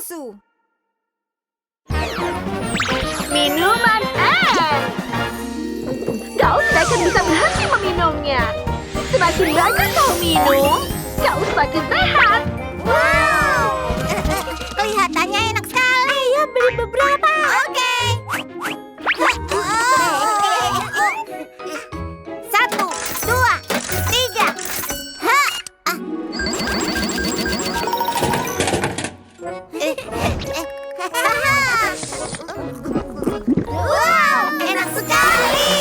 palsu. Minuman es. Kau tidak akan bisa berhenti meminumnya. Semakin banyak kau minum, kau semakin sehat. Wow! Kelihatannya enak sekali. Ayo beli beberapa. Oke. 1, 2, 3. Wow, enak sekali.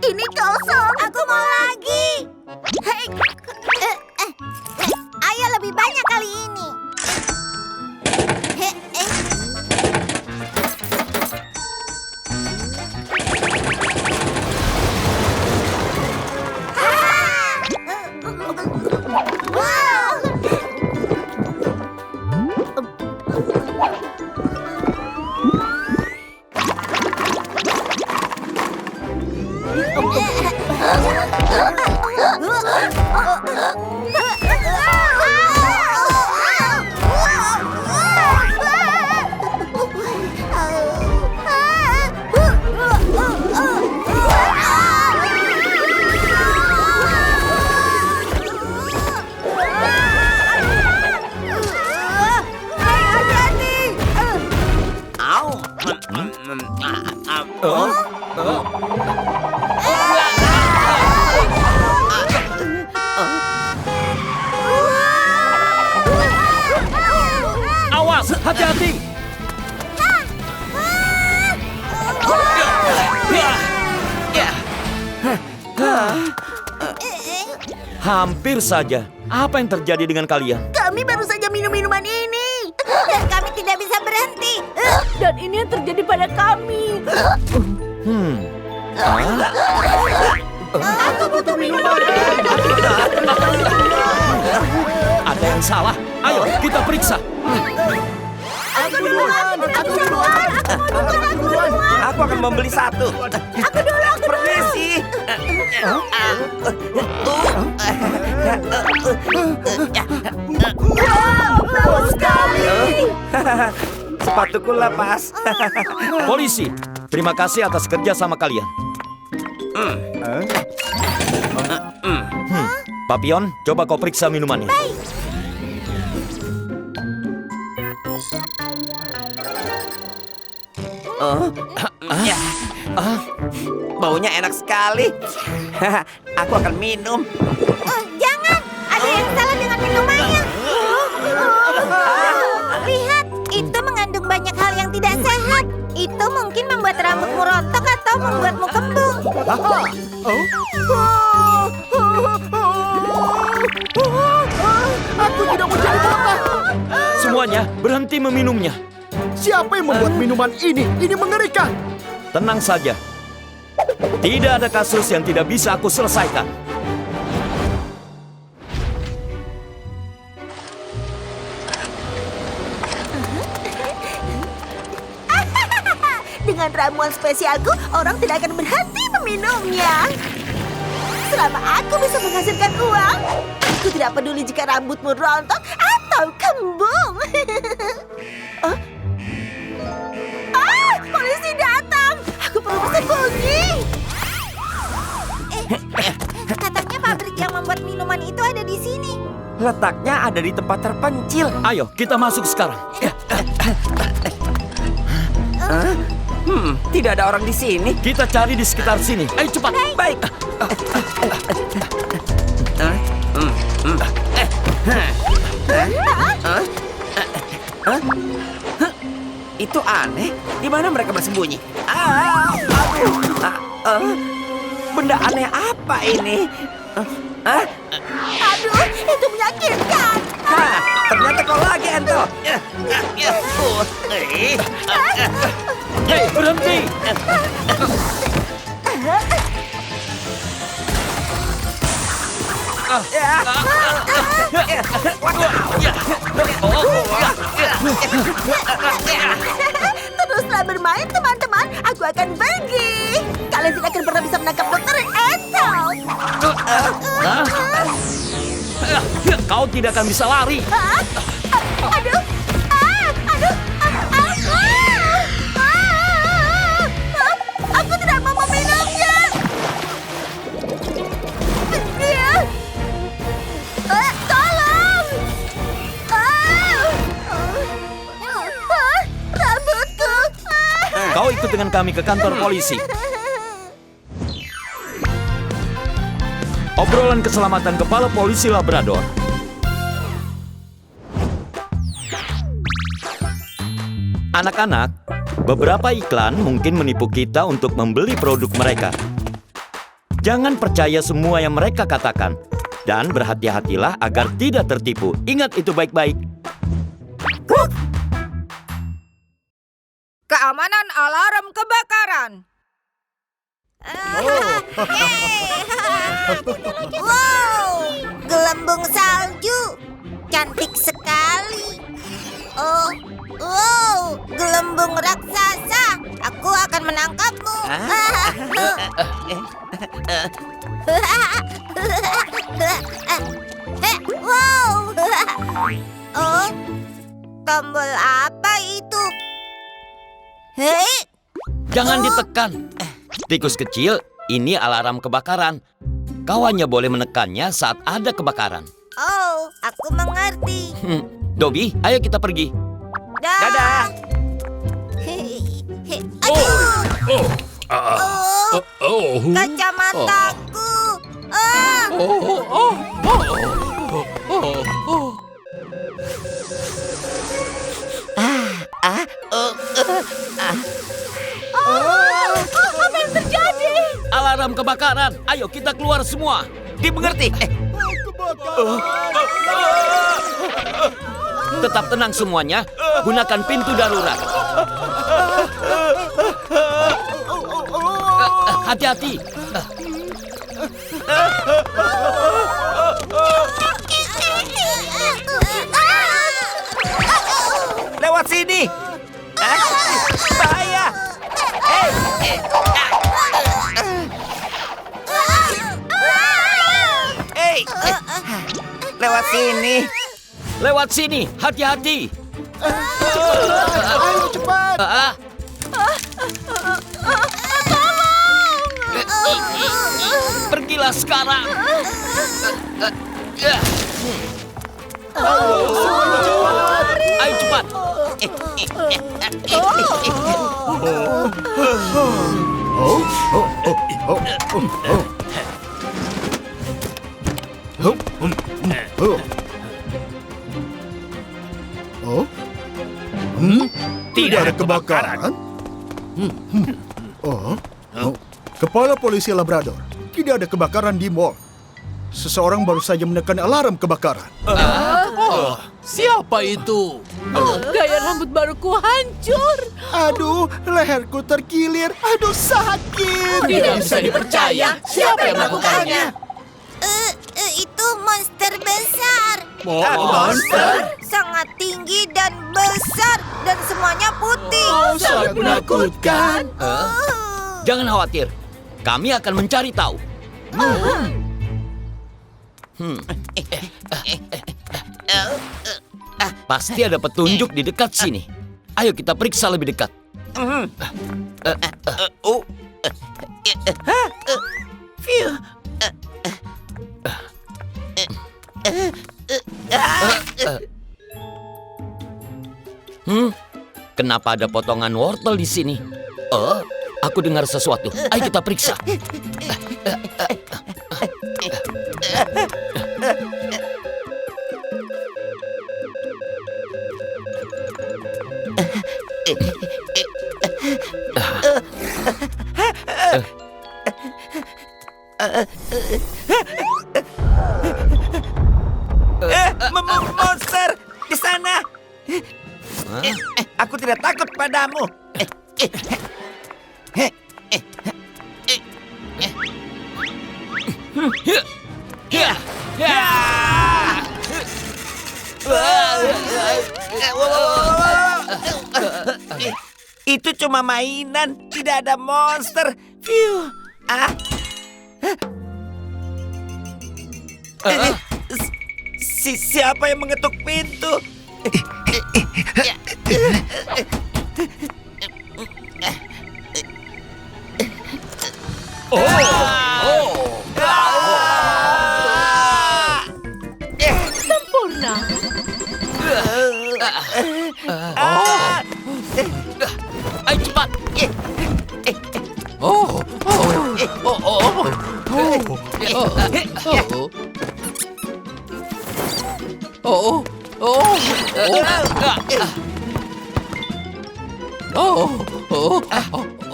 Ini kosong. Aku mau lagi. Hei. Ayo lebih banyak kali ini. Awas, hati-hati. Hampir saja. Apa yang terjadi dengan kalian? Kami baru saja minum minuman ini. Dan kami tidak bisa berhenti. Dan ini yang terjadi pada kami. Aku butuh minuman. Ada yang salah. Ayo, kita periksa. Aku duluan. Aku akan membeli satu. Aku dulu. Permisi. Bagus sekali. Sepatuku lepas. Polisi, terima kasih atas kerja sama kalian. Papion, coba kau periksa minumannya. Baunya enak sekali. Aku akan minum. Jangan, ada yang salah dengan minumannya. Lihat, itu mengandung banyak hal yang tidak sehat. Itu mungkin membuat rambutmu rontok atau membuatmu kembung. Aku tidak mau jadi botak. Semuanya berhenti meminumnya. Siapa yang membuat minuman ini? Ini mengerikan. Tenang saja. Tidak ada kasus yang tidak bisa aku selesaikan. Dengan ramuan spesialku, orang tidak akan berhenti meminumnya. Selama aku bisa menghasilkan uang, aku tidak peduli jika rambutmu rontok atau kembung. Polisi datang. Aku perlu bersembunyi. Katanya pabrik yang membuat minuman itu ada di sini. Letaknya ada di tempat terpencil. Ayo, kita masuk sekarang. Tidak ada orang di sini. Kita cari di sekitar sini. Ayo cepat. Baik. Itu aneh. Di mana mereka bersembunyi? Benda aneh apa ini? Aduh, itu menyakitkan. Ternyata kau lagi, Ento. Hei, berhenti. Teruslah bermain, teman-teman. Aku akan pergi. Kalian tidak akan pernah bisa menangkap Dokter Ento. Kau tidak akan bisa lari. Hah? Apa Aduh! Aduh! Aku tidak mau meminumnya! Tolong! Rambutku! Kau ikut dengan kami ke kantor polisi. Obrolan keselamatan kepala polisi Labrador. Anak-anak, beberapa iklan mungkin menipu kita untuk membeli produk mereka. Jangan percaya semua yang mereka katakan. Dan berhati-hatilah agar tidak tertipu. Ingat itu baik-baik. Keamanan alarm kebakaran. Wow! Gelembung salju! Cantik sekali! Oh, wow! Gelembung raksasa! Aku akan menangkapmu! Wow! Oh, tombol apa itu? Hei! Jangan ditekan. Tikus kecil, ini alarm kebakaran. Kau hanya boleh menekannya saat ada kebakaran. Oh, aku mengerti. Dobby, ayo kita pergi. Dadah! Aduh! Kacamataku! Apa yang terjadi? Alarm kebakaran. Ayo kita keluar semua. Dimengerti? Tetap tenang semuanya. Gunakan pintu darurat. Hati-hati. Lewat sini. Bahaya. Hey. Lewat sini. Lewat sini. Hati-hati. Ayo cepat. Pergilah sekarang. Ayo cepat. Tidak ada kebakaran. Kepala polisi Labrador, tidak ada kebakaran di mall. Seseorang baru saja menekan alarm kebakaran. Siapa itu? Gaya rambut baruku hancur. Aduh, leherku terkilir. Aduh, sakit. Tidak bisa dipercaya. Siapa yang melakukannya? Itu monster besar. Monster? Sangat tinggi dan besar dan semuanya putih. Sangat menakutkan. Jangan khawatir. Kami akan mencari tahu. Pasti ada petunjuk di dekat sini. Ayo kita periksa lebih dekat. Kenapa ada potongan wortel di sini? Aku dengar sesuatu. Ayo kita periksa. Monster di sana. Aku tidak takut padamu. Itu cuma mainan, tidak ada monster. Phew. Siapa yang mengetuk pintu? Sempurna. Ayo cepat. Oh, oh, oh, oh, oh, oh, oh,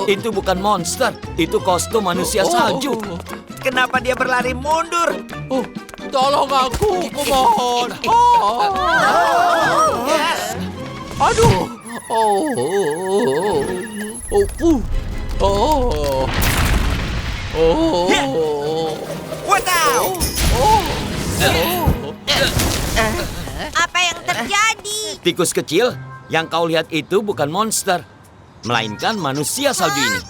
Itu bukan monster, itu kostum manusia salju. Kenapa dia berlari mundur? oh, tolong aku, kumohon. Aduh. Oh, oh, oh, Wadaw! Apa yang terjadi? Tikus kecil, yang kau lihat itu bukan monster, melainkan manusia salju ini.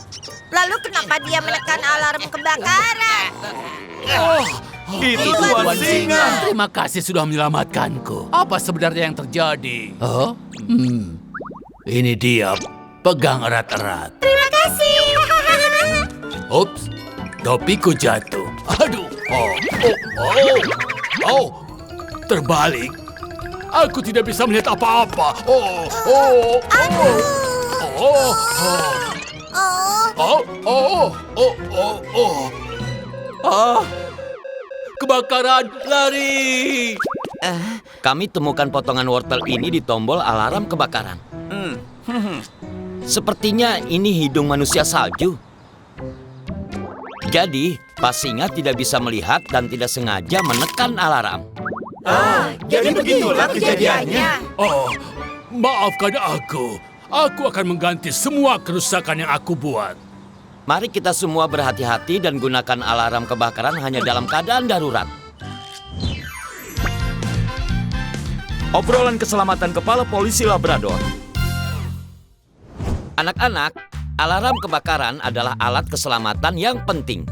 Lalu kenapa dia menekan alarm kebakaran? Itu Tuan Singa. Terima kasih sudah menyelamatkanku. Apa sebenarnya yang terjadi? Oh? Ini dia. Pegang erat-erat. Terima kasih. Ups, topiku jatuh. Aduh, terbalik. Aku tidak bisa melihat apa-apa. Kebakaran, lari. Kami temukan potongan wortel ini di tombol alarm kebakaran. Sepertinya ini hidung manusia salju. Jadi, Pak Singa tidak bisa melihat dan tidak sengaja menekan alarm. Jadi begitulah kejadiannya. Oh, maafkan aku. Aku akan mengganti semua kerusakan yang aku buat. Mari kita semua berhati-hati dan gunakan alarm kebakaran hanya dalam keadaan darurat. Obrolan keselamatan Kepala Polisi Labrador. Anak-anak, alarm kebakaran adalah alat keselamatan yang penting.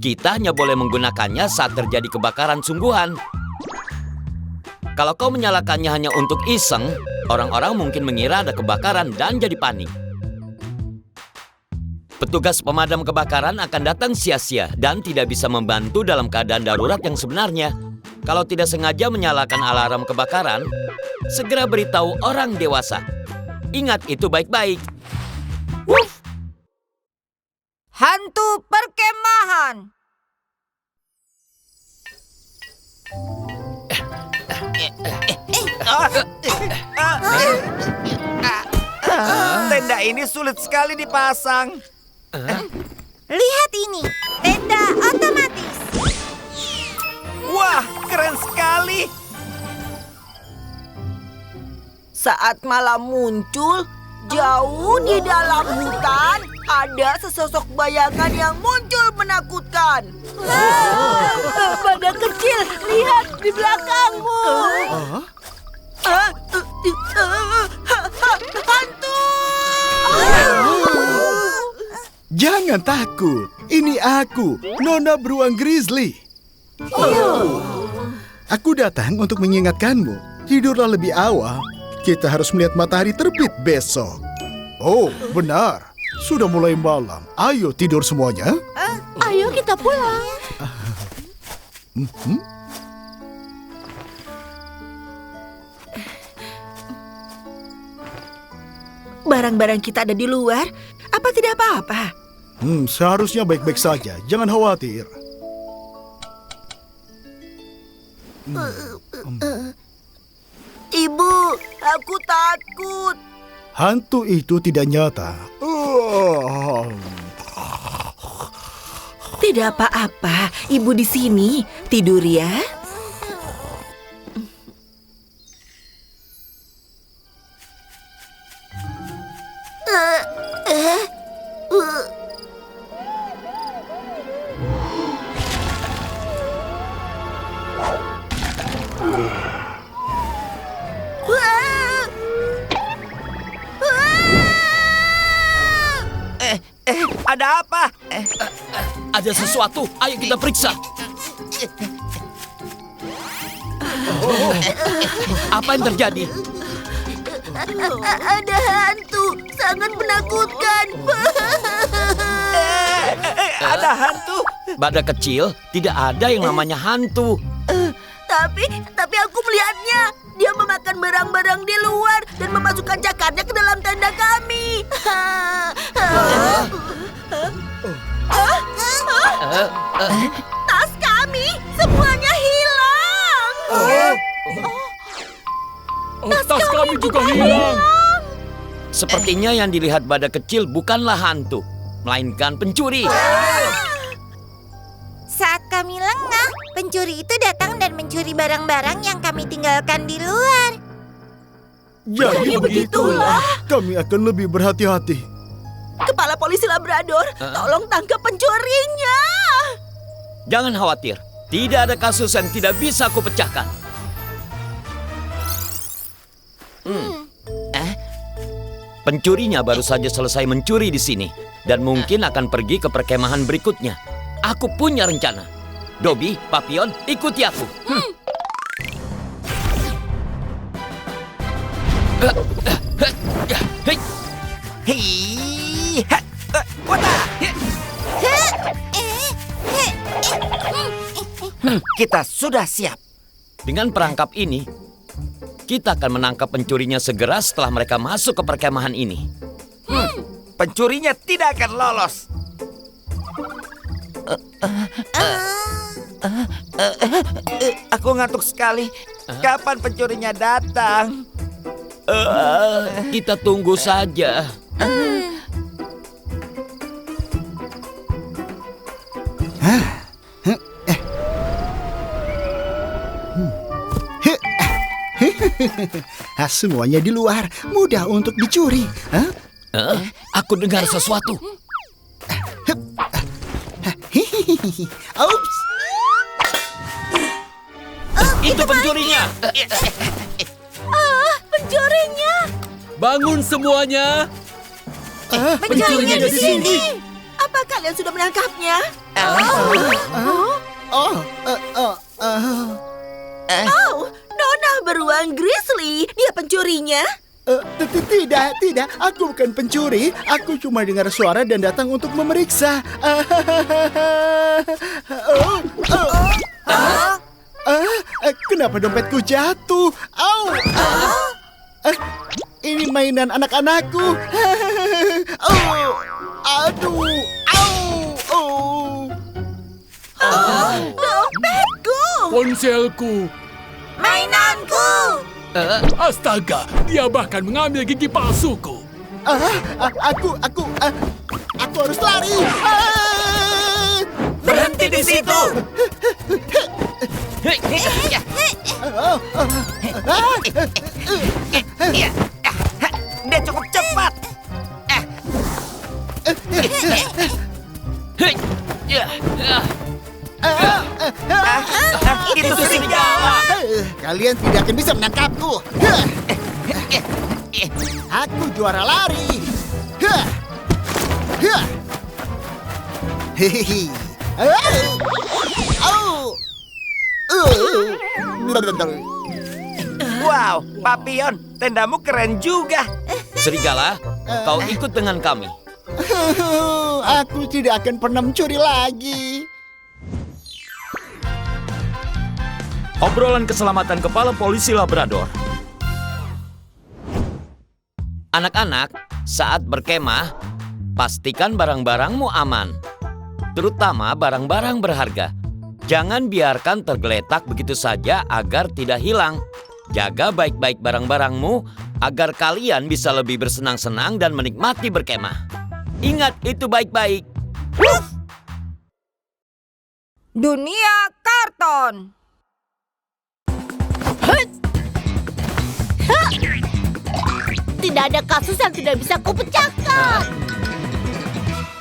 Kita hanya boleh menggunakannya saat terjadi kebakaran sungguhan. Kalau kau menyalakannya hanya untuk iseng, orang-orang mungkin mengira ada kebakaran dan jadi panik. Petugas pemadam kebakaran akan datang sia-sia dan tidak bisa membantu dalam keadaan darurat yang sebenarnya. Kalau tidak sengaja menyalakan alarm kebakaran, segera beritahu orang dewasa. Ingat itu baik-baik. Wuff! Hantu perkemahan. Tenda ini sulit sekali dipasang. Lihat ini, tenda otomatis. Wah, keren sekali. Saat malam muncul, jauh di dalam hutan, ada sesosok bayangan yang muncul menakutkan. Badan kecil, lihat di belakangmu. Hantu! Jangan takut, ini aku, Nona Beruang Grizzly. Aku datang untuk mengingatkanmu. Tidurlah lebih awal. Kita harus melihat matahari terbit besok. Oh, benar. Sudah mulai malam. Ayo tidur semuanya. Ayo kita pulang. Barang-barang kita ada di luar. Apa tidak apa-apa? Seharusnya baik-baik saja. Jangan khawatir. Ibu, aku takut. Hantu itu tidak nyata. Tidak apa-apa, ibu di sini. Tidur ya. Ada apa? Ada sesuatu, ayo kita periksa. Apa yang terjadi? Ada hantu, sangat menakutkan. Ada hantu. Badak kecil, tidak ada yang namanya hantu. Tapi aku melihatnya. Dia memakan barang-barang di luar dan memasukkan cakarnya ke dalam tenda kami. Tas kami semuanya hilang. Tas kami juga hilang. Sepertinya yang dilihat badak kecil bukanlah hantu, melainkan pencuri. Saat kami lengah, pencuri itu datang dan mencuri barang-barang yang kami tinggalkan di luar. Jadi begitulah. Kami akan lebih berhati-hati. Kepala Polisi Labrador, tolong tangkap pencurinya. Jangan khawatir, tidak ada kasus yang tidak bisa aku pecahkan. Pencurinya baru saja selesai mencuri di sini dan mungkin akan pergi ke perkemahan berikutnya. Aku punya rencana. Dobby, Papillon, ikuti aku. Kita sudah siap. Dengan perangkap ini, kita akan menangkap pencurinya segera setelah mereka masuk ke perkemahan ini. Pencurinya tidak akan lolos. Aku ngantuk sekali. Kapan pencurinya datang? Kita tunggu saja. Semuanya di luar, mudah untuk dicuri. Aku dengar sesuatu. Oops. Itu pencurinya. Pencurinya. Bangun semuanya. Pencurinya di sini. Apa kalian sudah menangkapnya? Oh, Nona beruang Grizzly. Dia pencurinya. Tidak. Aku bukan pencuri. Aku cuma dengar suara dan datang untuk memeriksa. Kenapa dompetku jatuh? Ini mainan anak-anakku. Aduh. Dompetku. Ponselku. Mainanku. Astaga, dia bahkan mengambil gigi palsuku. Aku harus lari. Berhenti di situ. Dia cukup cepat. Itu serigala. Kalian tidak akan bisa menangkapku. Aku juara lari. Hehehe. Wow, Papillon, tendamu keren juga. Serigala, kau ikut dengan kami. Aku tidak akan pernah mencuri lagi. Obrolan keselamatan Kepala Polisi Labrador. Anak-anak, saat berkemah, pastikan barang-barangmu aman. Terutama barang-barang berharga. Jangan biarkan tergeletak begitu saja agar tidak hilang. Jaga baik-baik barang-barangmu agar kalian bisa lebih bersenang-senang dan menikmati berkemah. Ingat itu baik-baik. Dunia karton. Tidak ada kasus yang tidak bisa kupecahkan.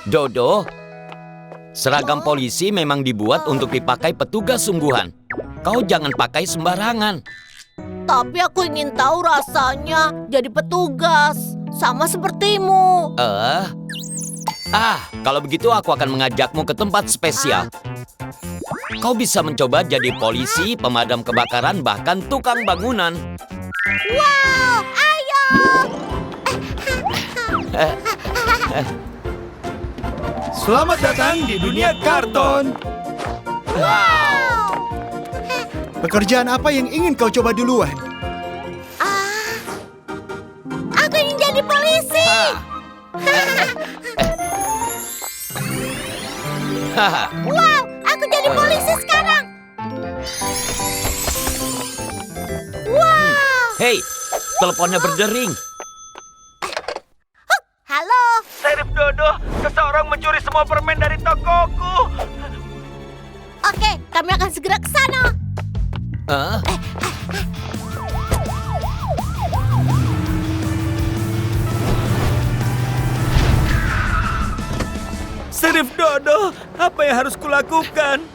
Dodo, seragam polisi memang dibuat untuk dipakai petugas sungguhan. Kau jangan pakai sembarangan. Tapi aku ingin tahu rasanya jadi petugas. Sama sepertimu. Kalau begitu aku akan mengajakmu ke tempat spesial. kau bisa mencoba jadi polisi, pemadam kebakaran, bahkan tukang bangunan. Wow, ayo! Selamat datang di dunia karton. Wow! Pekerjaan apa yang ingin kau coba duluan? Aku ingin jadi polisi. Wow, aku jadi polisi sekarang. Wow! Hei, teleponnya berdering. Halo. Sheriff Dodo, seseorang mencuri semua permen dari tokoku. Oke, kami akan segera ke sana. Hah? Sheriff Dodo, apa yang harus kulakukan?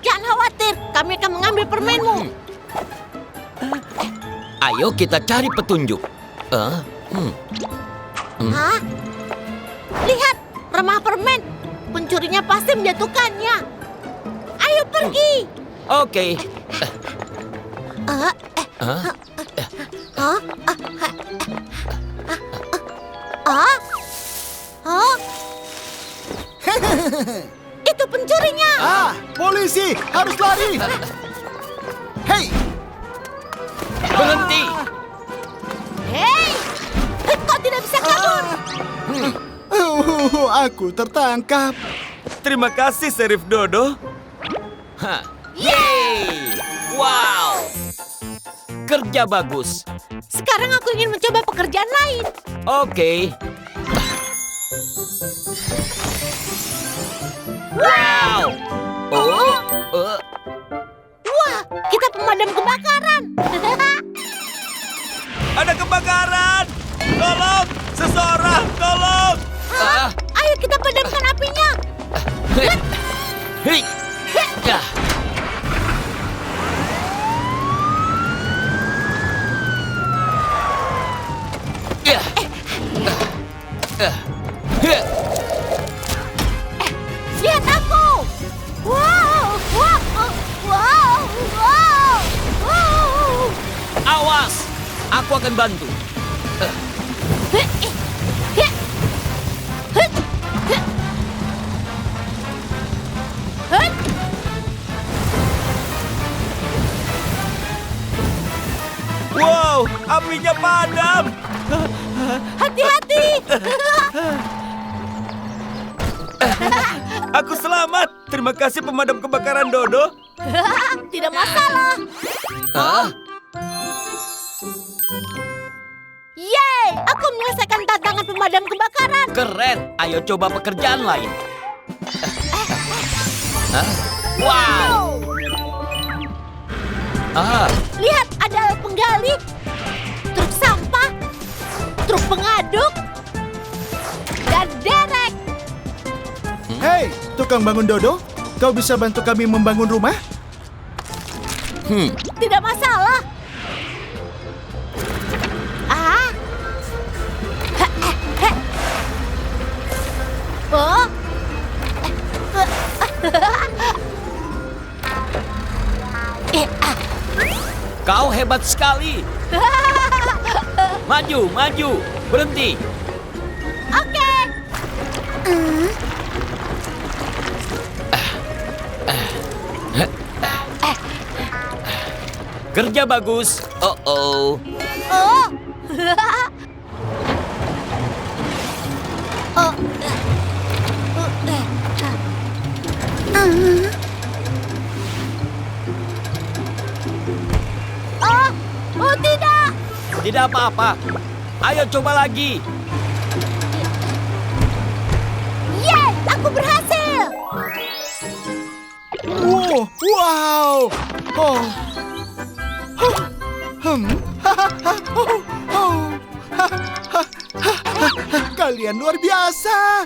Jangan khawatir, kami akan mengambil permenmu. Ayo kita cari petunjuk. Hah? Lihat, remah permen. Pencurinya pasti menjatuhkannya. Ayo pergi. Oke. Ah, Hah? ah, ah, ah. Itu pencurinya. Polisi, harus lari. Hei, Berhenti. Hei, kau tidak bisa kabur. aku tertangkap. Terima kasih, Sheriff Dodo. Hah. Yeay! Wow! Kerja bagus. Sekarang aku ingin mencoba pekerjaan lain. Oke. Wow! Oh. Wah, kita pemadam kebakaran. Ada kebakaran! Tolong! Seseorang, tolong! Ayo kita padamkan apinya. Hei. Ya. Ya. Lihat aku. Wow, wow, wow, wow, wow. Awas! Aku akan bantu. Wow, apinya padam! Hati-hati. Aku selamat! Terima kasih pemadam kebakaran Dodo. Tidak masalah. Hah? Yeay, aku menyelesaikan tantangan pemadam kebakaran. Keren. Ayo coba pekerjaan lain. Hah? Wow! Lihat, ada alat penggali, truk sampah, truk pengaduk, dan derek. Hei, tukang bangun Dodo, kau bisa bantu kami membangun rumah? Tidak masalah. Oh. Kau hebat sekali. Maju, maju. Berhenti. Oke. Kerja bagus. Oh. Oh. Oh. Oh tidak. Tidak apa-apa. Ayo coba lagi. Yeay, aku berhasil. Wow. Oh. Kalian luar biasa.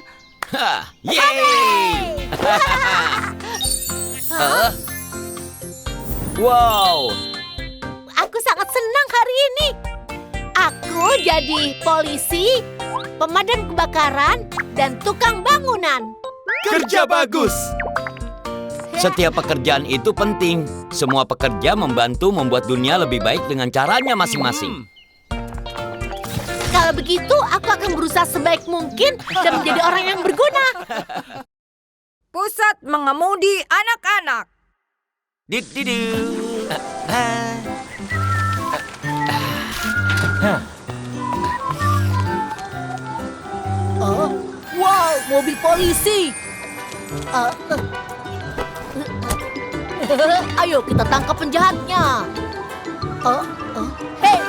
Hah, yeay! Wow, Aku sangat senang hari ini. Aku jadi polisi, pemadam kebakaran, dan tukang bangunan. Kerja bagus! Setiap pekerjaan itu penting. Semua pekerja membantu membuat dunia lebih baik dengan caranya masing-masing. Kalau begitu, aku akan berusaha sebaik mungkin dan menjadi orang yang berguna. Pusat mengemudi anak-anak. Dididu. Wow, mobil polisi. Ayo kita tangkap penjahatnya. Hei,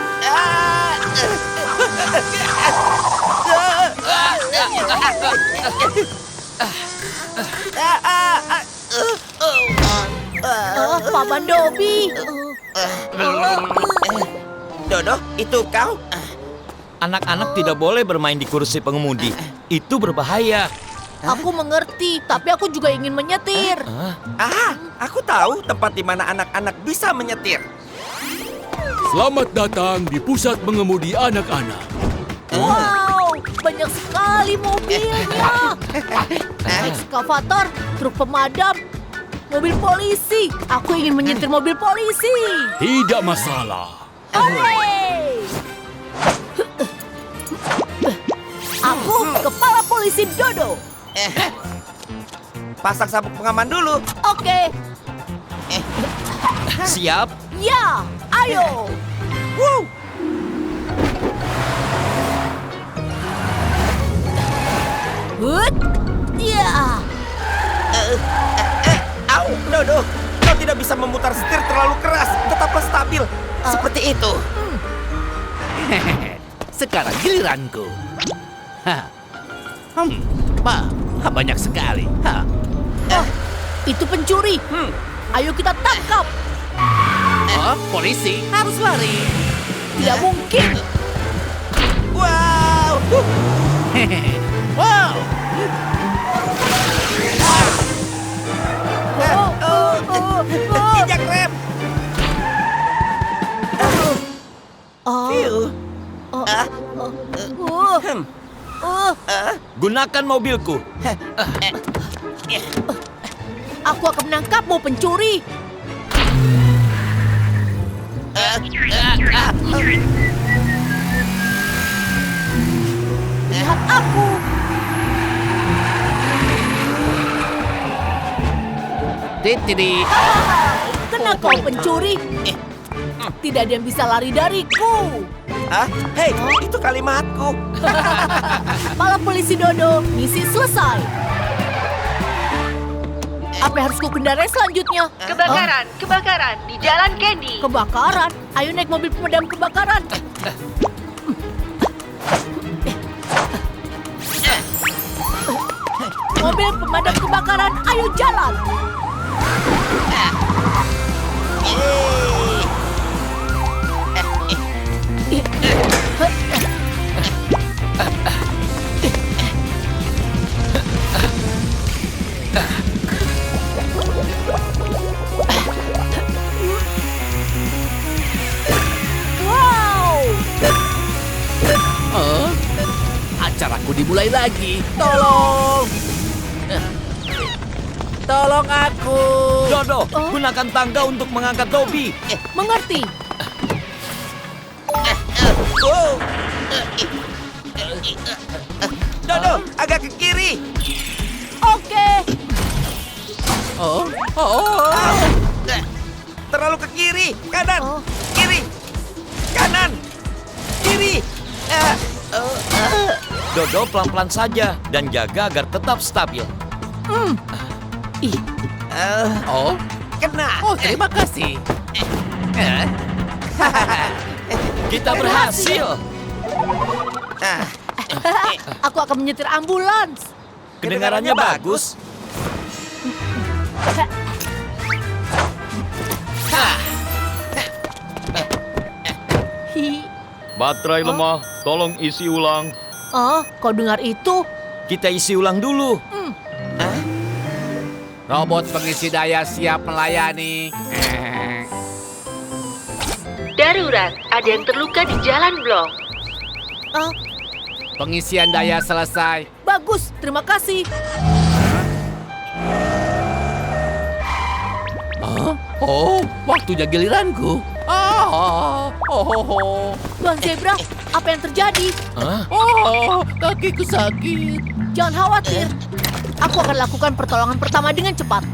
Paman Dobi. Dodo, itu kau? Anak-anak tidak boleh bermain di kursi pengemudi. Itu berbahaya. Aku mengerti, tapi aku juga ingin menyetir. Aku tahu tempat di mana anak-anak bisa menyetir. Selamat datang di pusat mengemudi anak-anak. Wow, banyak sekali mobilnya. Ekskavator, truk pemadam, mobil polisi. Aku ingin menyetir mobil polisi. Tidak masalah. Hooray! Aku kepala polisi Dodo. Pasang sabuk pengaman dulu. Oke, Siap? ya, ayo. Wow. Hut, ya. Au, Dodo. Kau tidak bisa memutar setir terlalu keras. Tetaplah stabil. Seperti itu. Sekarang giliranku. Banyak sekali. Itu pencuri. Ayo kita tangkap. Polisi harus lari. Tidak mungkin. Wow. Wow. Injak rem. Fiu. Gunakan mobilku. Aku akan menangkapmu, pencuri. Lihat aku. Titiri. Kena kau, pencuri. Tidak ada yang bisa lari dariku. Hei, itu kalimatku. Kepala polisi Dodo, misi selesai. Apa yang harus ku kendarai selanjutnya? Kebakaran di Jalan Candy. Kebakaran? Ayo naik mobil pemadam kebakaran. Mobil pemadam kebakaran, ayo jalan. Wow! Acaraku dimulai lagi. Tolong. Tolong aku. Dodo, gunakan tangga untuk mengangkat Dobi. Mengerti? Dodo, agak ke kiri. Oke. Terlalu ke kiri. Kanan. Kiri. Kanan. Kiri. Dodo pelan-pelan saja dan jaga agar tetap stabil. Kena. Terima kasih. Kita berhasil. Aku akan menyetir ambulans. Kedengarannya bagus. Baterai lemah, tolong isi ulang. Kau dengar itu? Kita isi ulang dulu. Robot pengisi daya siap melayani. Darurat, ada yang terluka di Jalan Blok. Pengisian daya selesai. Bagus, terima kasih. Oh, waktunya giliranku. Tuan Zebra, apa yang terjadi? Oh, kakiku sakit. Jangan khawatir. Aku akan lakukan pertolongan pertama dengan cepat.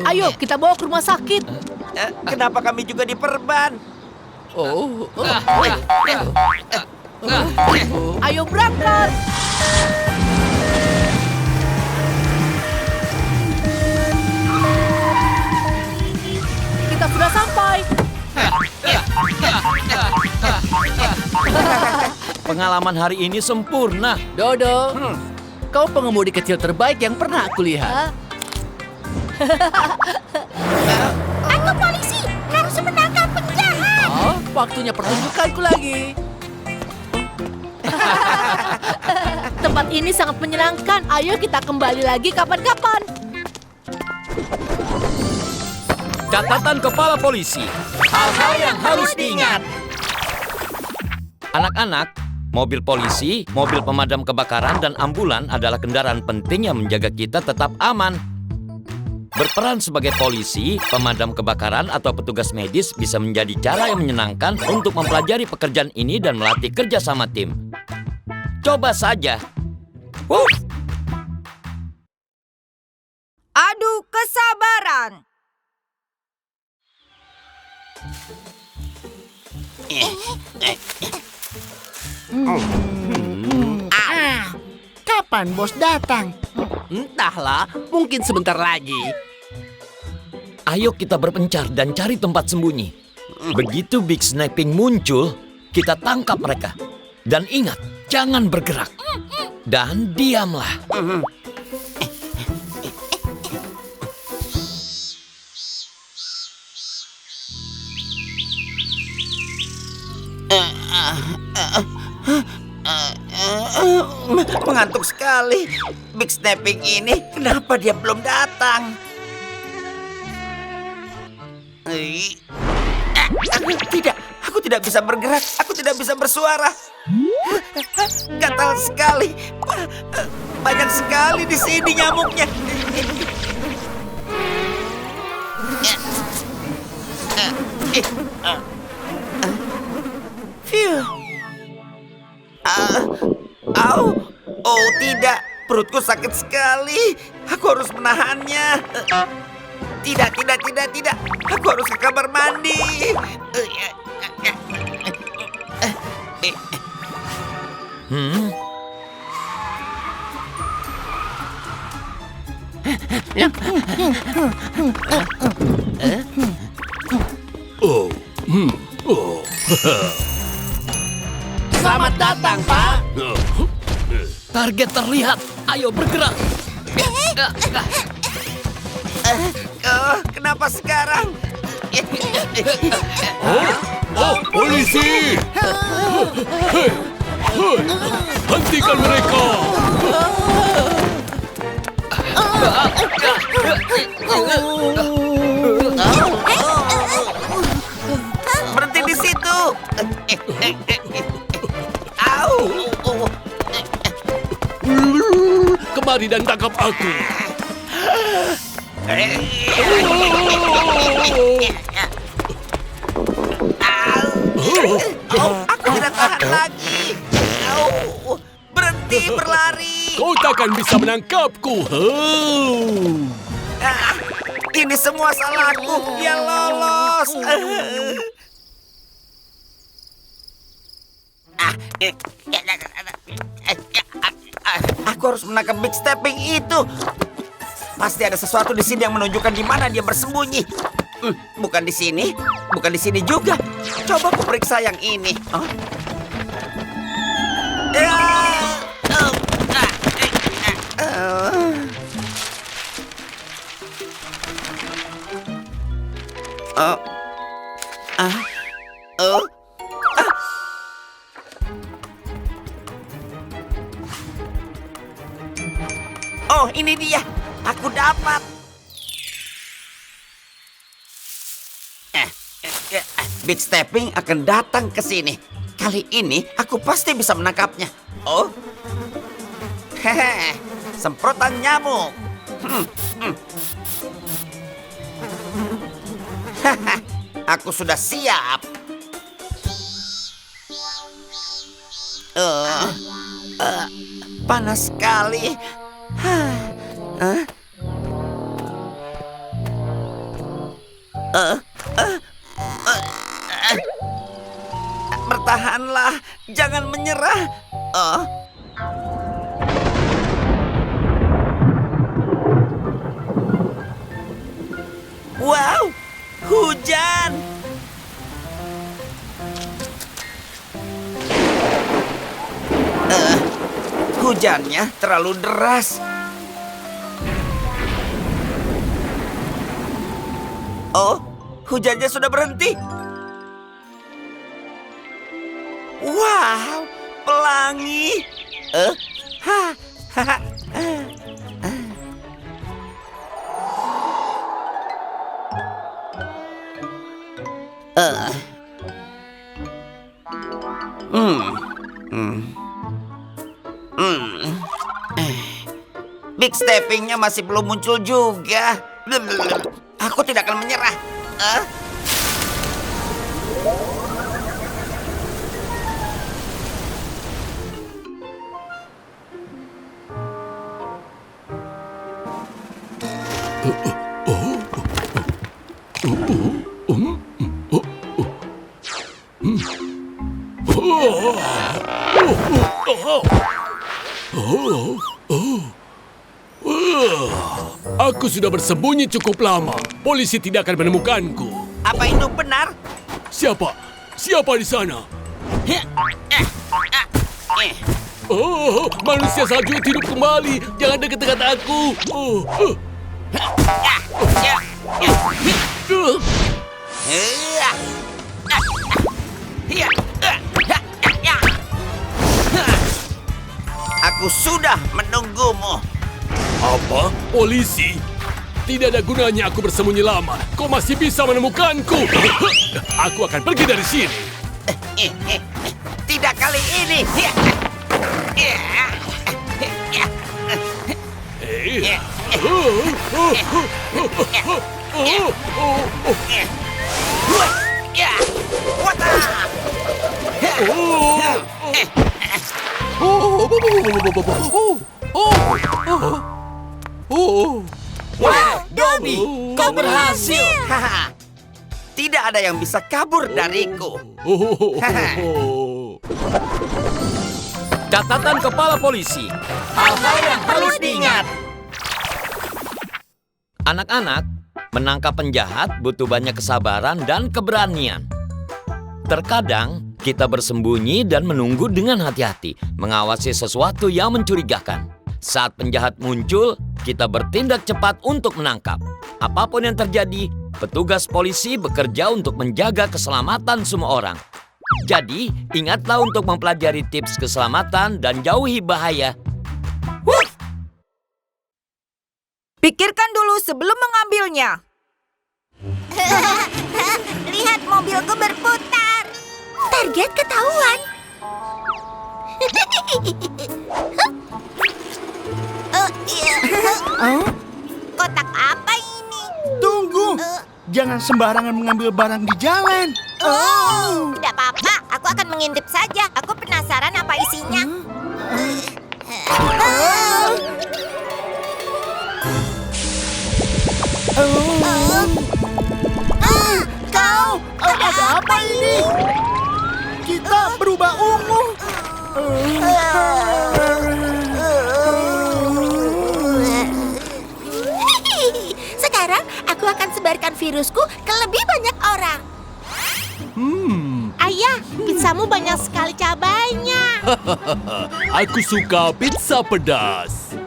Ayo, kita bawa ke rumah sakit. Kenapa kami juga diperban? Ayo berangkat. Kita sudah sampai. Pengalaman hari ini sempurna. Dodo, kau pengemudi kecil terbaik yang pernah aku lihat. Aku polisi, harus menangkap penjahat. Oh, waktunya pertunjukanku lagi. Tempat ini sangat menyenangkan. Ayo kita kembali lagi kapan-kapan. Catatan kepala polisi. Hal-hal yang harus diingat. Anak-anak, mobil polisi, mobil pemadam kebakaran, dan ambulan adalah kendaraan penting yang menjaga kita tetap aman. Berperan sebagai polisi, pemadam kebakaran, atau petugas medis bisa menjadi cara yang menyenangkan untuk mempelajari pekerjaan ini dan melatih kerja sama tim. Coba saja. Adu kesabaran. Kapan bos datang? Entahlah, mungkin sebentar lagi. Ayo kita berpencar dan cari tempat sembunyi. Begitu Big Snapping muncul, kita tangkap mereka. Dan ingat, jangan bergerak. Dan diamlah. Mengantuk sekali. Big Snapping ini, kenapa dia belum datang? Tidak, aku tidak bisa bergerak. Aku tidak bisa bersuara. Gatal sekali. Banyak sekali di sini nyamuknya. Phew. Oh tidak, perutku sakit sekali. Aku harus menahannya. Tidak. Aku harus ke kamar mandi. Selamat datang, Pak. Target terlihat. Ayo bergerak. Kenapa sekarang? Oh, polisi! Hentikan mereka! Berhenti di situ. Kemari dan tangkap aku. Aku tidak tahan lagi. Berhenti berlari. Kau takkan bisa menangkapku. Ini semua salahku. Dia lolos. Aku harus menangkap Big Snapping itu. Pasti ada sesuatu di sini yang menunjukkan di mana dia bersembunyi. Bukan di sini, bukan di sini juga. Coba aku periksa yang ini. Oh, ini dia. Aku dapat. Big Snapping akan datang ke sini. Kali ini aku pasti bisa menangkapnya. Oh, hehe, semprotan nyamuk. Haha, aku sudah siap. Panas sekali. Bertahanlah, jangan menyerah. Wow, hujan. Hujannya terlalu deras. Oh, hujannya sudah berhenti. Wow, pelangi. Big steppingnya masih belum muncul juga. Aku tidak akan menyerah. Aku sudah bersembunyi cukup lama. Polisi tidak akan menemukanku. Apa itu benar? Siapa? Siapa di sana? Oh, manusia salju itu hidup kembali. Jangan dekat-dekat aku. Aku sudah menunggumu. Apa? Polisi? Tidak ada gunanya aku bersembunyi lama. Kau masih bisa menemukanku. Aku akan pergi dari sini. Tidak kali ini. Wow, Dobby, kau berhasil. Tidak ada yang bisa kabur dariku. Catatan kepala polisi. Hal-hal yang perlu diingat. Anak-anak, menangkap penjahat butuh banyak kesabaran dan keberanian. Terkadang kita bersembunyi dan menunggu dengan hati-hati, mengawasi sesuatu yang mencurigakan. Saat penjahat muncul, kita bertindak cepat untuk menangkap. Apapun yang terjadi, petugas polisi bekerja untuk menjaga keselamatan semua orang. Jadi, ingatlah untuk mempelajari tips keselamatan dan jauhi bahaya. Pikirkan dulu sebelum mengambilnya. Lihat mobilku berputar. Target ketahuan. Kotak apa ini? Tunggu! Jangan sembarangan mengambil barang di jalan. Tidak apa-apa, aku akan mengintip saja. Aku penasaran apa isinya. Kau, ada apa ini? Kita berubah ungu. Sekarang aku akan sebarkan virusku ke lebih banyak orang. Ayah, pizzamu banyak sekali cabainya. Aku suka pizza pedas.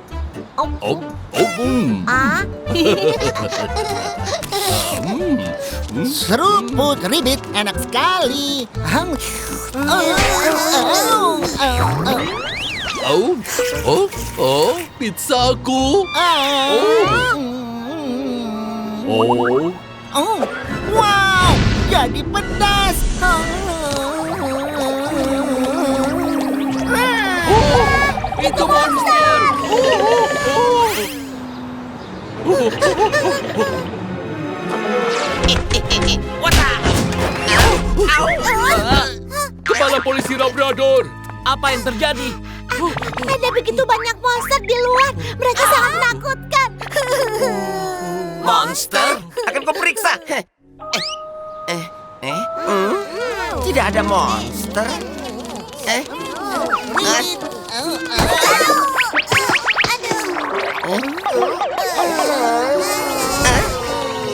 Seruput ribit enak sekali. Pizzaku. Wow, jadi pedas. Itu monster! Kepala polisi Labrador! Apa yang terjadi? Ada begitu banyak monster di luar. Mereka sangat menakutkan. Monster? Akan kuperiksa. Tidak ada monster.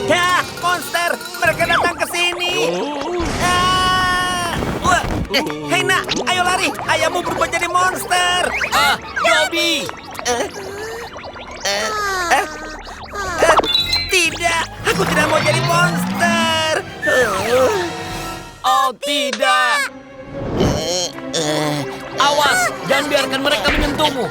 Ya, monster! Mereka datang ke sini. Wah, hei nak, ayo lari. Ayahmu berubah jadi monster. Dobby! Tidak, aku tidak mau jadi monster. Oh, tidak! Awas, jangan biarkan mereka menyentuhmu.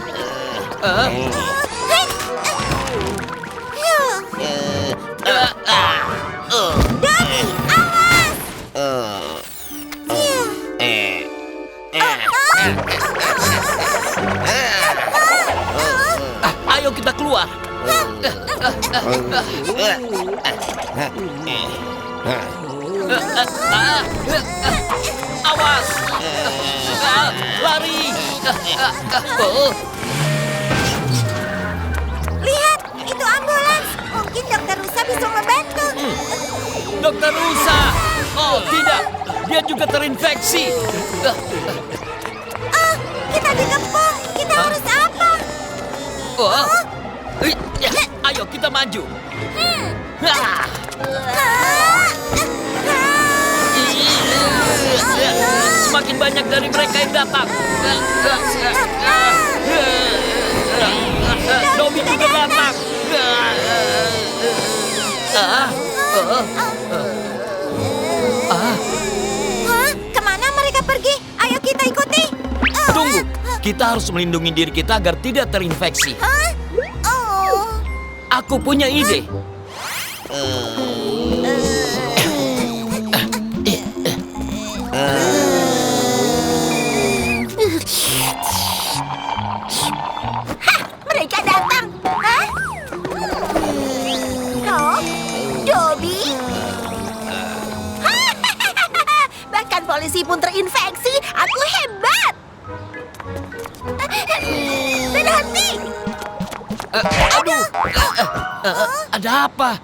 Ayo kita keluar. Awas! Lari! Lihat, itu ambulans. Mungkin Dokter Rusa bisa membantu. Dokter Rusa! Oh, tidak! Dia juga terinfeksi. Kita dikepung. Kita harus apa? Oh. Ayo kita maju. Semakin banyak dari mereka yang datang. Dobby juga datang. Kemana mereka pergi? Ayo kita ikuti. Tunggu, kita harus melindungi diri kita agar tidak terinfeksi. Oh. Aku punya ide. Mereka datang. Hah? Oh, Dobby. Bahkan polisi pun terinfeksi. Aku hebat. Berhenti. Aduh, ada apa?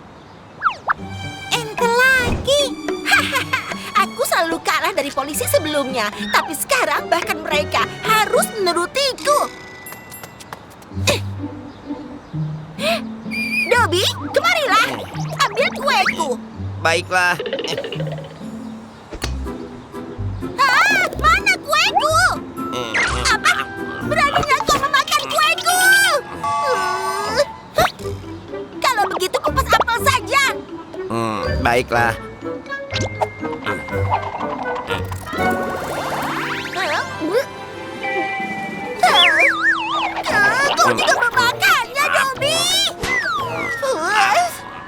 Ente lagi. Aku selalu kalah dari polisi sebelumnya. Tapi sekarang bahkan mereka harus menurutiku. Dobby, kemarilah. Ambil kueku. Baiklah. Mana kueku? Apa? Beraninya kau memakan kueku? Kalau begitu kupas apel saja. Baiklah. Kau juga memakannya, Dobby.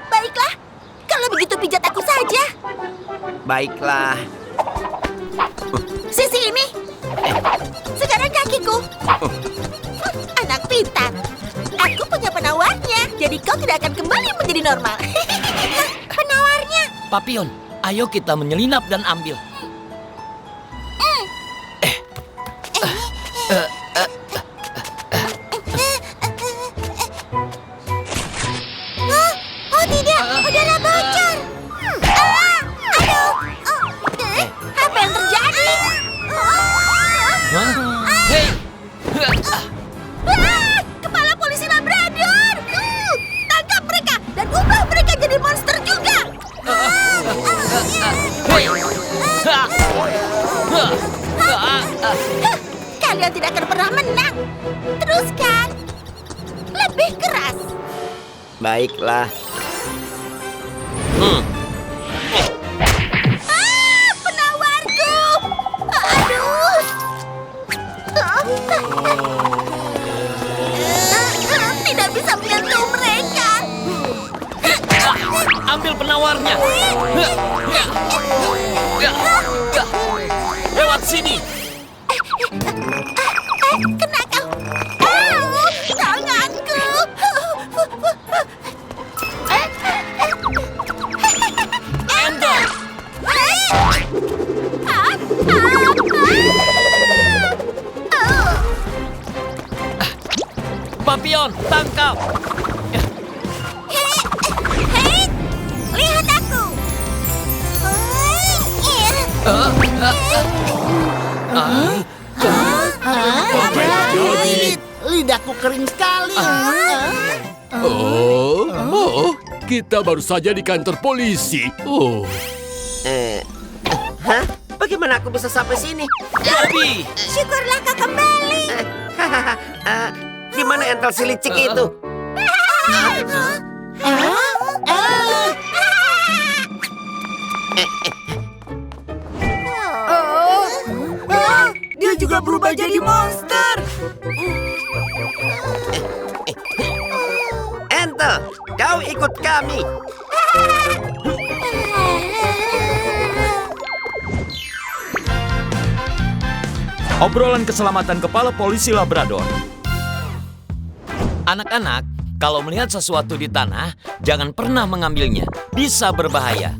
Baiklah, kalau begitu pijat aku saja. Baiklah. Sisi ini. Sekarang kakiku. Anak pintar. Aku punya penawarnya, jadi kau tidak akan kembali menjadi normal. Penawarnya. Papion, ayo kita menyelinap dan ambil. Oh tidak, udara bocor. Aduh. Apa yang terjadi? Hei! Kepala polisi Labrador. Tangkap mereka dan ubah mereka jadi monster juga. Kalian tidak akan pernah menang. Teruskan. Lebih keras. Baiklah. Penawarku. Aduh. Tidak bisa menyentuh mereka. Ambil penawarnya. Lewat sini. Kena kau. Popcorn, tangkap! Hei, lihat aku. Lidahku kering sekali. Kita baru saja di kantor polisi. Oh, Hah? Bagaimana aku bisa sampai sini? Bobby! Syukurlah kau kembali. Di mana entel si licik itu? Dia juga berubah jadi monster. Entel, kau ikut kami. Obrolan keselamatan kepala polisi Labrador. Anak-anak, kalau melihat sesuatu di tanah, jangan pernah mengambilnya. Bisa berbahaya.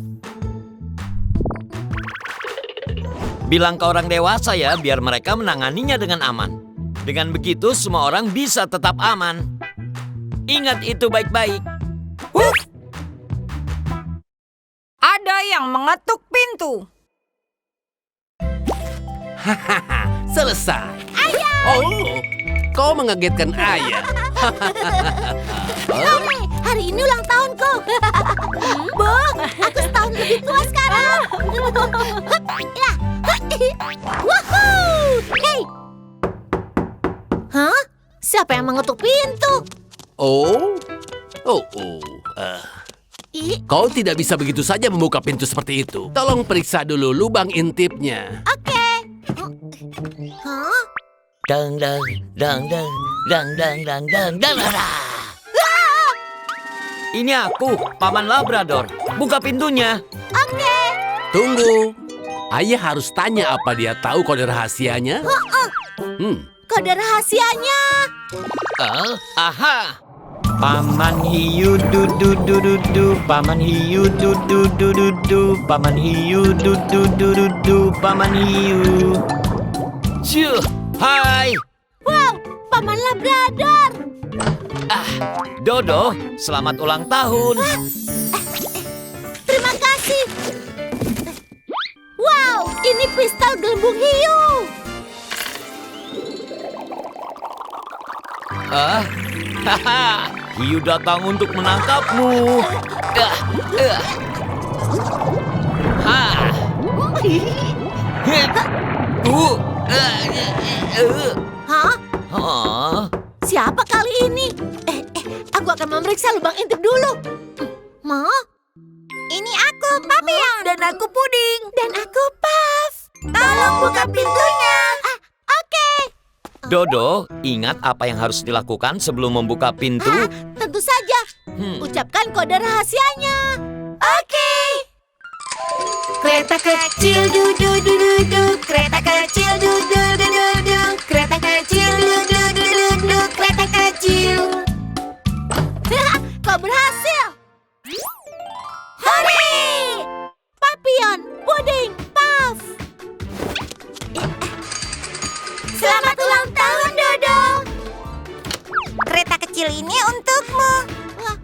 Bilang ke orang dewasa ya, biar mereka menanganinya dengan aman. Dengan begitu, semua orang bisa tetap aman. Ingat itu baik-baik. Ada yang mengetuk pintu. Selesai. Oh, kau mengagetkan ayah. Hari ini ulang tahunku. Bu, aku setahun lebih tua sekarang. Woohoo! Hey! Hah? Siapa yang mengetuk pintu? Kau tidak bisa begitu saja membuka pintu seperti itu. Tolong periksa dulu lubang intipnya. Oke. Hah? Dang dang dang dang dang dang dang dang dang dang. Ini aku, Paman Labrador. Buka pintunya. Oke. Tunggu. Ayah harus tanya apa dia tahu kode rahasianya. Kode rahasianya. Aha. Paman hiu du du du du du. Paman hiu du du du du du. Paman hiu du du du du du. Paman hiu. Ciu, hai. Wow, Paman Labrador. Dodo, selamat ulang tahun. Terima kasih. Wow, ini pistol gelembung hiu. Hiu datang untuk menangkapmu. Hah? Siapa kali ini? Aku akan memeriksa lubang intip dulu. Ma? Ini aku, Papillon. Dan aku Puding. Dan aku Puff. Tolong buka pintunya. Oke. Dodo, ingat apa yang harus dilakukan sebelum membuka pintu? Tentu saja. Ucapkan kode rahasianya. Oke. Kereta kecil du du du du du. Kereta kecil du du du du du. Kereta kecil du du du du du. Kereta kecil. Kau berhasil. Hore! Papillon, Puding, Puff. Selamat ulang tahun, Dodo. Kereta kecil ini untukmu. Wah,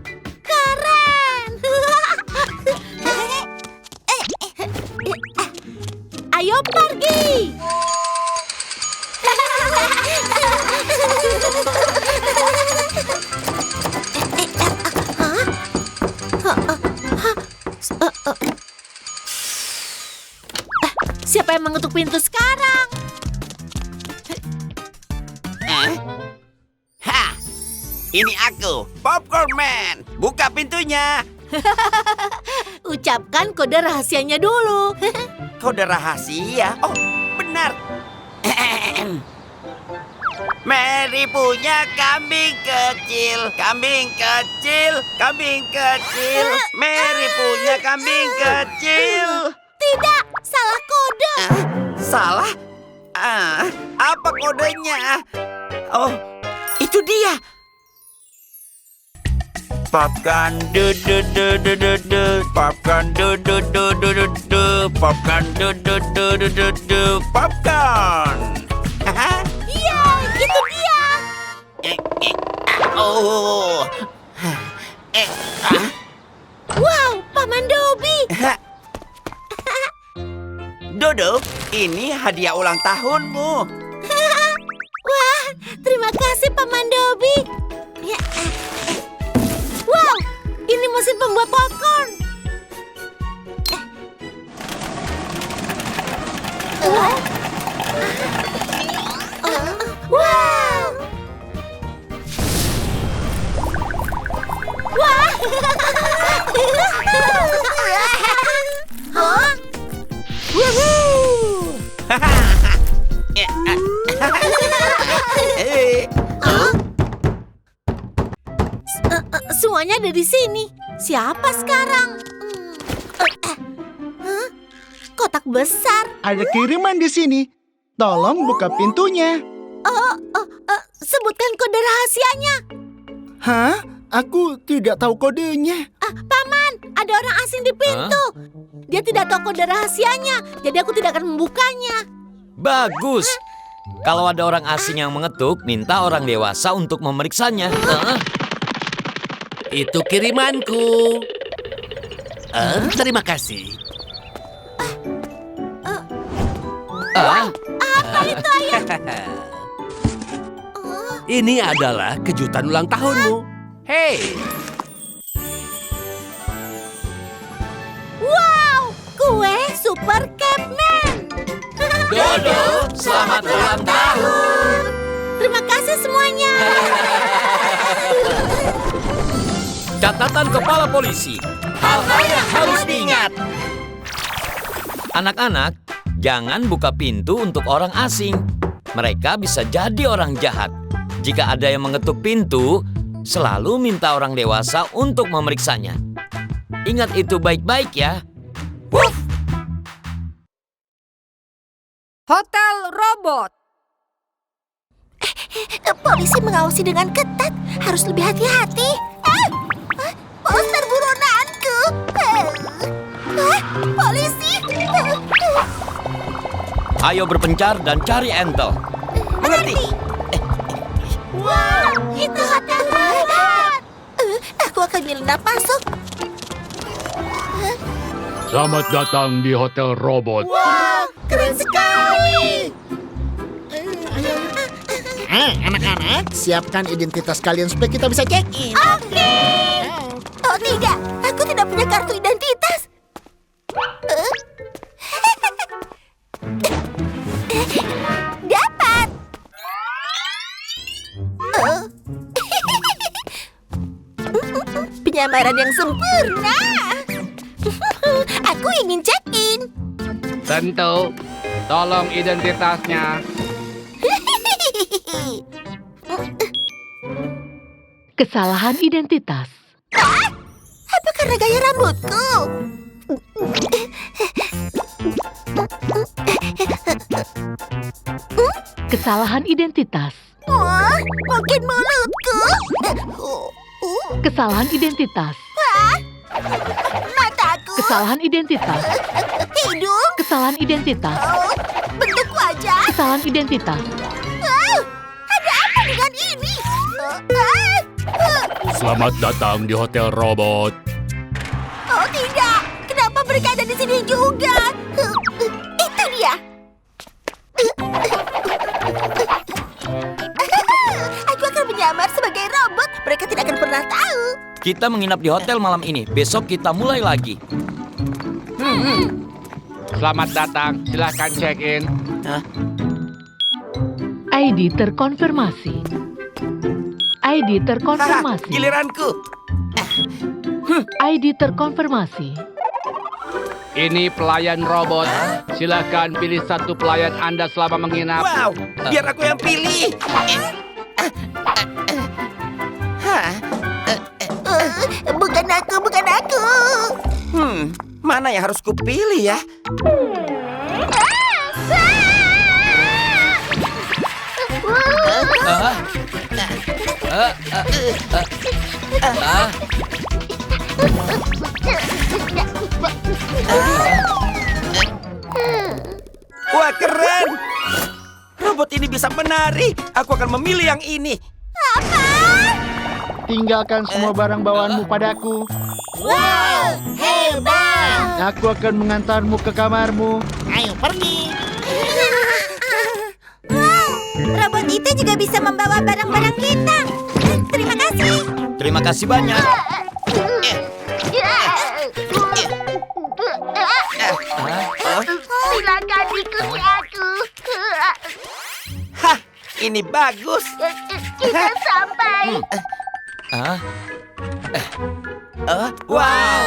keren. Ayo pergi. Siapa yang mengetuk pintu sekarang? Ini aku, Popcorn Man. Buka pintunya. Ucapkan kode rahasianya dulu. Kode rahasia? Oh, benar. Mary punya kambing kecil, kambing kecil, kambing kecil. Mary punya kambing kecil. Tidak, salah kode. Salah? Apa kodenya? Oh, itu dia. Popcorn du du du du du du. Popcorn du du du du du du. Popcorn du du du du du du. Popcorn. Iya, itu dia. Oh. Wow, Paman Dobi. Dodo, ini hadiah ulang tahunmu. Wah, terima kasih Paman Dobi. Wow, ini mesin pembuat popcorn. Wow. Wah. Hah? Woohoo! Semuanya ada di sini. Siapa sekarang? Hah? Kotak besar. Ada kiriman di sini. Tolong buka pintunya. Sebutkan kode rahasianya. Hah? Aku tidak tahu kodenya. Paman, ada orang asing di pintu. Dia tidak tahu kode rahasianya, jadi aku tidak akan membukanya. Bagus. Kalau ada orang asing yang mengetuk, minta orang dewasa untuk memeriksanya. Itu kirimanku. Terima kasih. Apa itu, Ayah? Ini adalah kejutan ulang tahunmu. Hei, Wow, kue Super Capman. Dodo, selamat ulang tahun. Terima kasih semuanya. Catatan kepala polisi. Hal-hal yang harus diingat. Anak-anak, jangan buka pintu untuk orang asing. Mereka bisa jadi orang jahat. Jika ada yang mengetuk pintu, selalu minta orang dewasa untuk memeriksanya. Ingat itu baik-baik ya. Wuff! Hotel Robot. Polisi mengawasi dengan ketat. Harus lebih hati-hati. Poster buronanku. Polisi. Ayo berpencar dan cari Entel. Mengerti? Wow, itu hotel robot. Aku akan menyelinap masuk. Selamat datang di Hotel Robot. Wow, keren sekali. Anak-anak, siapkan identitas kalian supaya kita bisa check-in. Oke. Oh tidak, aku tidak punya kartu identitas. Dapat. Penyamaran yang sempurna. Aku ingin check-in. Tentu. Tolong identitasnya. Kesalahan identitas. Apa karena gaya rambutku? Kesalahan identitas. Wah, mungkin mulutku. Kesalahan identitas. Mataku. Kesalahan identitas. Hidung. Kesalahan identitas. Bentuk wajah. Kesalahan identitas. Ada apa dengan ini? Selamat datang di Hotel Robot. Oh tidak, kenapa mereka ada di sini juga? Itu dia. Aku akan menyamar sebagai robot. Mereka tidak akan pernah tahu. Kita menginap di hotel malam ini. Besok kita mulai lagi. Selamat datang. Silahkan check-in. ID terkonfirmasi. ID terkonfirmasi. Giliranku. ID terkonfirmasi. Ini pelayan robot. Silahkan pilih satu pelayan Anda selama menginap. Wow, biar aku yang pilih. Bukan aku, bukan aku. Mana yang harus kupilih ya? Wah, keren! Robot ini bisa menari. Aku akan memilih yang ini. Apa? tinggalkan semua barang bawaanmu padaku. Wow, hebat! Aku akan mengantarmu ke kamarmu. Ayo pergi. Wow, robot itu juga bisa membawa barang-barang kita. Terima kasih. Terima kasih banyak. Silakan ikuti aku. Hah, ini bagus. Kita sampai. Wow.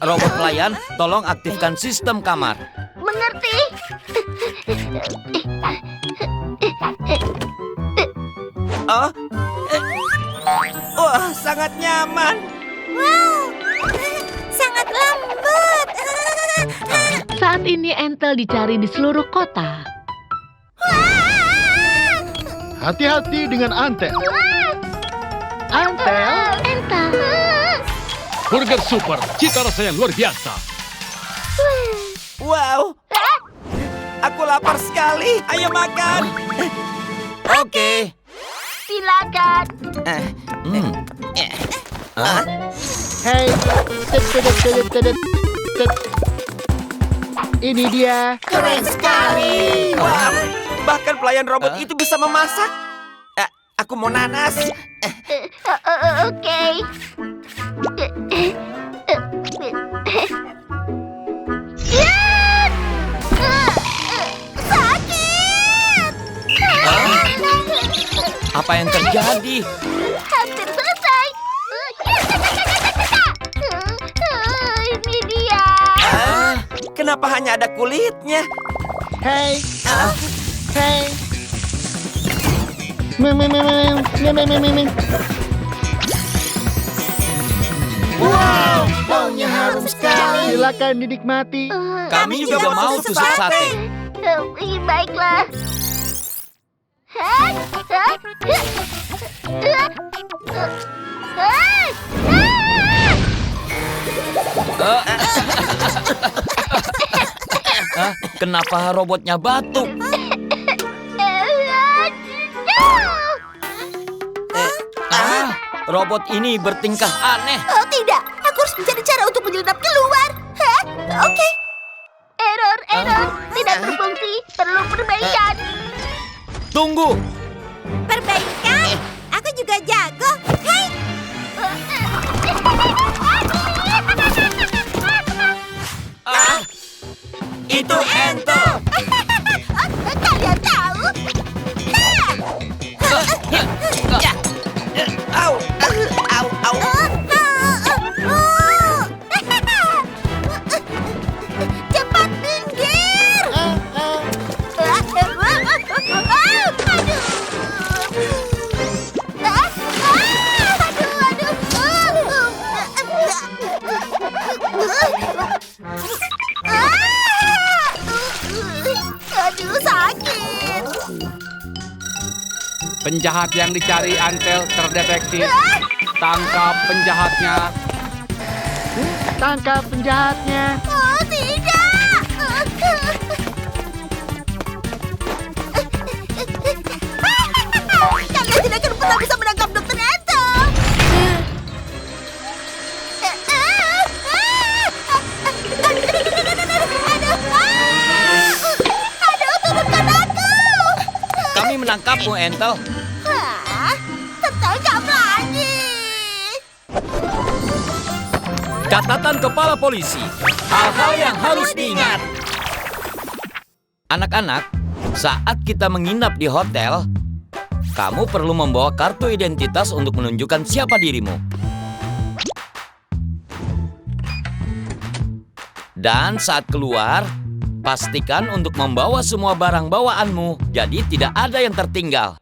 Robot pelayan, tolong aktifkan sistem kamar. Mengerti? Oh, wah, sangat nyaman. Wow, sangat lembut. Saat ini Entel dicari di seluruh kota. Hati-hati dengan Antel. Antel, Entel. Burger super, cita rasa yang luar biasa. Wow. Aku lapar sekali. Ayo makan. Oke. Silakan. hey. Ini dia. Keren sekali. Wow. Bahkan pelayan robot itu bisa memasak. Aku mau nanas. Oke. Sakit. Apa yang terjadi? Hampir selesai. Ini dia. Kenapa hanya ada kulitnya? Hey. Hey. Wow, baunya harum sekali. Silakan dinikmati. Kami juga mau tusuk sate. Baiklah. Kenapa robotnya batuk? Robot ini bertingkah aneh. Oh tidak, aku harus mencari cara untuk menyelinap keluar. Hah? Oke. Error. Tidak berfungsi. Perlu perbaikan. Tunggu. Perbaikan. Aku juga jago. Hei. Itu Entel. Kalian tahu? Au. Cepat minggir. Aduh, sakit. Penjahat yang dicari Antel terdeteksi. Tangkap penjahatnya. Tangkap penjahatnya. Oh, tidak. Kalian tidak akan pernah bisa menangkap Dr. Entel. Aduh, turunkan aku. Kami menangkapmu, Entel. Hah? Tertangkap lagi. Catatan kepala polisi. Hal-hal yang harus diingat. Anak-anak, saat kita menginap di hotel, kamu perlu membawa kartu identitas untuk menunjukkan siapa dirimu. Dan saat keluar, pastikan untuk membawa semua barang bawaanmu, jadi tidak ada yang tertinggal.